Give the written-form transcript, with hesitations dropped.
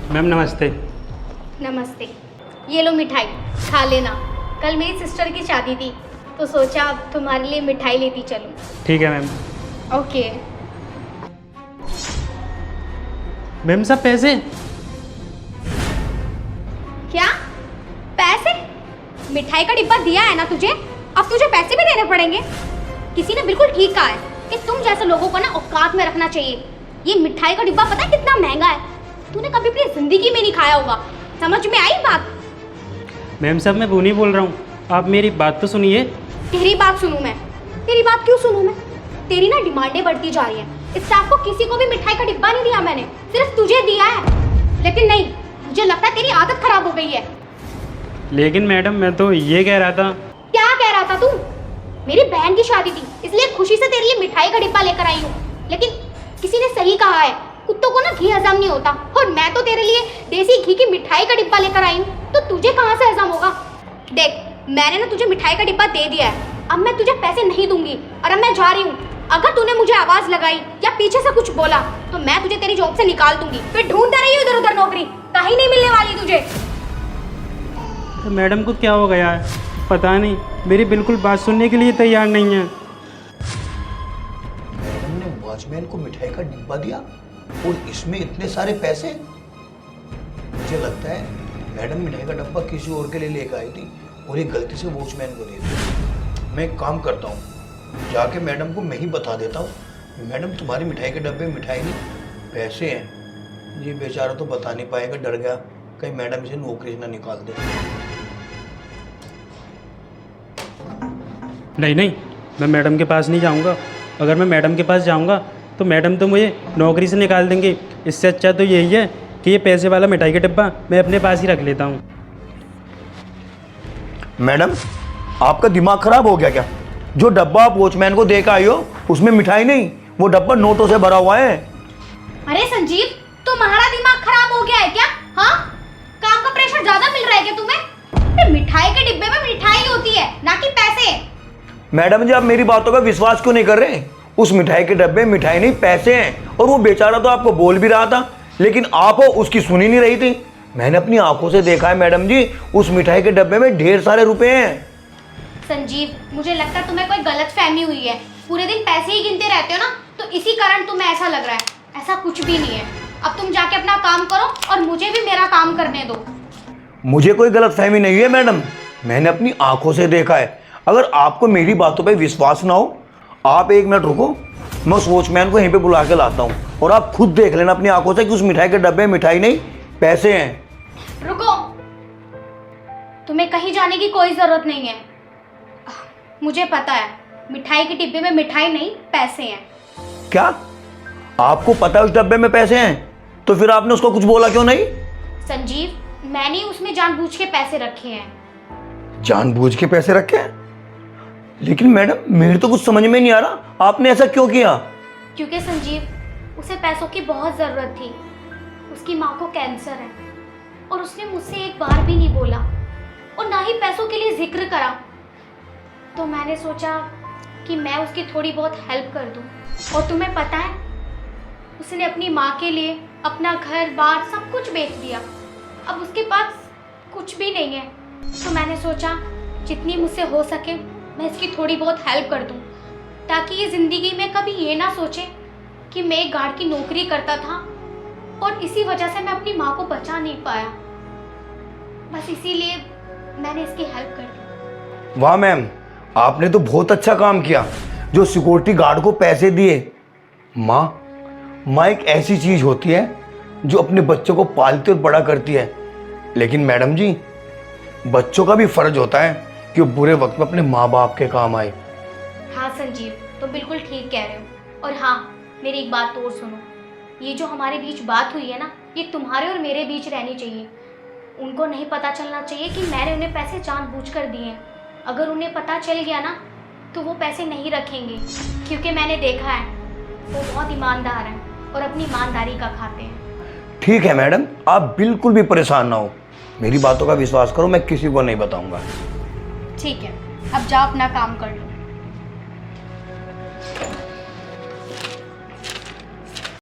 Ma'am नमस्ते। नमस्ते। ये लो मिठाई, खा लेना। कल मेरी सिस्टर की शादी थी तो सोचा अब तुम्हारे लिए मिठाई लेती चलूं। ठीक है मैम। ओके। मैम सब पैसे। क्या? पैसे? मिठाई का डिब्बा दिया है ना तुझे, अब तुझे पैसे भी देने पड़ेंगे। किसी ने बिल्कुल ठीक कहा है कि तुम जैसे लोगों को ना औकात में रखना चाहिए। ये मिठाई का डिब्बा पता है कितना महंगा है? तूने कभी अपनी जिंदगी में नहीं खाया होगा। समझ में आई बात? मैम साहब मैं वो नहीं बोल रहा हूँ, आप मेरी बात तो सुनिए। तेरी बात सुनूं मैं? तेरी बात क्यों सुनूं मैं? तेरी ना डिमांडें बढ़ती जा रही हैं। इस स्टाफ को किसी को भी मिठाई का डिब्बा नहीं दिया मैंने, सिर्फ तुझे दिया है। लेकिन नहीं, मुझे लगता है तेरी आदत खराब हो गई है। लेकिन मैडम मैं तो ये कह रहा था। क्या कह रहा था तू? मेरी बहन की शादी थी इसलिए खुशी से तेरे लिए मिठाई का डिब्बा लेकर आई हूँ। लेकिन किसी ने सही कहा है, कुत्तों को ना घी हजम नहीं होता, और मैं तो तेरे लिए देसी घी की मिठाई का डिब्बा लेकर आई हूँ, तो तुझे कहाँ से हजम होगा? देख, मैंने ना तुझे मिठाई का डिब्बा दे दिया है, अब मैं तुझे पैसे नहीं दूंगी और अब मैं जा रही हूँ। अगर तूने मुझे आवाज लगाई या पीछे से कुछ बोला तो मैं तुझे तेरी जॉब से निकाल दूंगी। फिर ढूंढते रही इधर उधर नौकरी, कहीं नहीं मिलने वाली तुझे। तो मैडम को क्या हो गया है पता नहीं, मेरी बिल्कुल बात सुनने के लिए तैयार नहीं है। मैडम ने वॉचमैन को मिठाई का डिब्बा दिया और इसमें इतने सारे पैसे। मुझे लगता है मैडम मिठाई का डब्बा किसी और के लिए लेकर आई थी और ये गलती से वॉचमैन को दे दी। मैं एक काम करता हूँ, जाके मैडम को मैं ही बता देता हूँ, मैडम तुम्हारी मिठाई के डब्बे में मिठाई नहीं पैसे हैं। ये बेचारा तो बता नहीं पाएगा, डर गया कहीं मैडम इसे नौकरी से ना निकाल दे। नहीं नहीं, मैं मैडम के पास नहीं जाऊंगा। अगर मैं मैडम के पास जाऊंगा तो मैडम तो मुझे नौकरी से निकाल देंगे। इससे अच्छा तो यही है कि ये पैसे वाला मिठाई का डिब्बा मैं अपने पास ही रख लेता हूँ। मैडम आपका दिमाग खराब हो गया क्या? जो डब्बा आप वॉचमैन को दे के आई हो उसमें मिठाई नहीं, वो डब्बा नोटों से भरा हुआ है। अरे संजीव, तुम्हारा दिमाग खराब हो गया है क्या? हाँ, काम का प्रेशर ज्यादा मिल रहा है क्या तुम्हें? अरे मिठाई के डिब्बे में मिठाई होती है, ना कि पैसे। मैडम जी आप मेरी बातों का विश्वास क्यों नहीं कर रहे? उस मिठाई के डब्बे में मिठाई नहीं पैसे हैं, और वो बेचारा तो आपको बोल भी रहा था लेकिन आप उसकी सुनी नहीं रही थी। मैंने अपनी आंखों से देखा है मैडम जी, उस मिठाई के डब्बे में ढेर सारे रुपए हैं। संजीव, मुझे लगता है तुम्हें कोई गलत फहमी हुई है। पूरे दिन पैसे ही गिनते रहते हो ना, तो इसी कारण तुम्हें ऐसा लग रहा है। ऐसा कुछ भी नहीं है। अब तुम जाके अपना काम करो और मुझे भी मेरा काम करने दो। मुझे कोई गलत फहमी नहीं है मैडम, मैंने अपनी आंखों से देखा है। अगर आपको मेरी बातों पे विश्वास ना हो, आप 1 मिनट रुको, मैं उस वॉचमैन को यहीं पे बुला के लाता हूँ और आप खुद देख लेना अपनी आंखों से कि उस मिठाई के डब्बे में मिठाई नहीं पैसे हैं। रुको, तुम्हें कहीं जाने की कोई जरूरत नहीं है। मुझे पता है मिठाई के डिब्बे में मिठाई नहीं पैसे हैं। क्या आपको पता है उस डब्बे में पैसे हैं? तो फिर आपने उसको कुछ बोला क्यों नहीं? संजीव, मैंने उसमें जानबूझ के पैसे रखे हैं। जानबूझ के पैसे रखे हैं? लेकिन मैडम मेरे तो कुछ समझ में नहीं आ रहा, आपने ऐसा क्यों किया? क्योंकि संजीव, उसे पैसों की बहुत ज़रूरत थी। उसकी माँ को कैंसर है और उसने मुझसे एक बार भी नहीं बोला और ना ही पैसों के लिए जिक्र करा। तो मैंने सोचा कि मैं उसकी थोड़ी बहुत हेल्प कर दूं। और तुम्हें पता है, उसने अपनी माँ के लिए अपना घर बार सब कुछ बेच दिया। अब उसके पास कुछ भी नहीं है। तो मैंने सोचा जितनी मुझसे हो सके मैं इसकी थोड़ी बहुत हेल्प कर दूं, ताकि ये ज़िंदगी में कभी ये ना सोचे कि मैं एक गार्ड की नौकरी करता था और इसी वजह से मैं अपनी माँ को बचा नहीं पाया। बस इसीलिए मैंने इसकी हेल्प कर दी। वाह मैम, आपने तो बहुत अच्छा काम किया जो सिक्योरिटी गार्ड को पैसे दिए। माँ एक ऐसी चीज होती है जो अपने बच्चों को पालती और बड़ा करती है। लेकिन मैडम जी, बच्चों का भी फर्ज होता है कि वो बुरे वक्त में अपने माँ बाप के काम आए। हाँ संजीव, तो बिल्कुल ठीक कह रहे हो। और हाँ, मेरी एक बात और सुनो। ये जो हमारे बीच बात हुई है ना, ये तुम्हारे और मेरे बीच रहनी चाहिए। उनको नहीं पता चलना चाहिए कि मैंने उन्हें पैसे जानबूझकर दिए हैं। अगर उन्हें पता चल गया ना तो वो पैसे नहीं रखेंगे, क्योंकि मैंने देखा है वो बहुत ईमानदार हैं और अपनी ईमानदारी का खाते हैं। ठीक है मैडम, आप बिल्कुल भी परेशान ना हो, मेरी बातों का विश्वास करो, मैं किसी को नहीं बताऊंगा। ठीक है, अब जाओ अपना काम कर लो।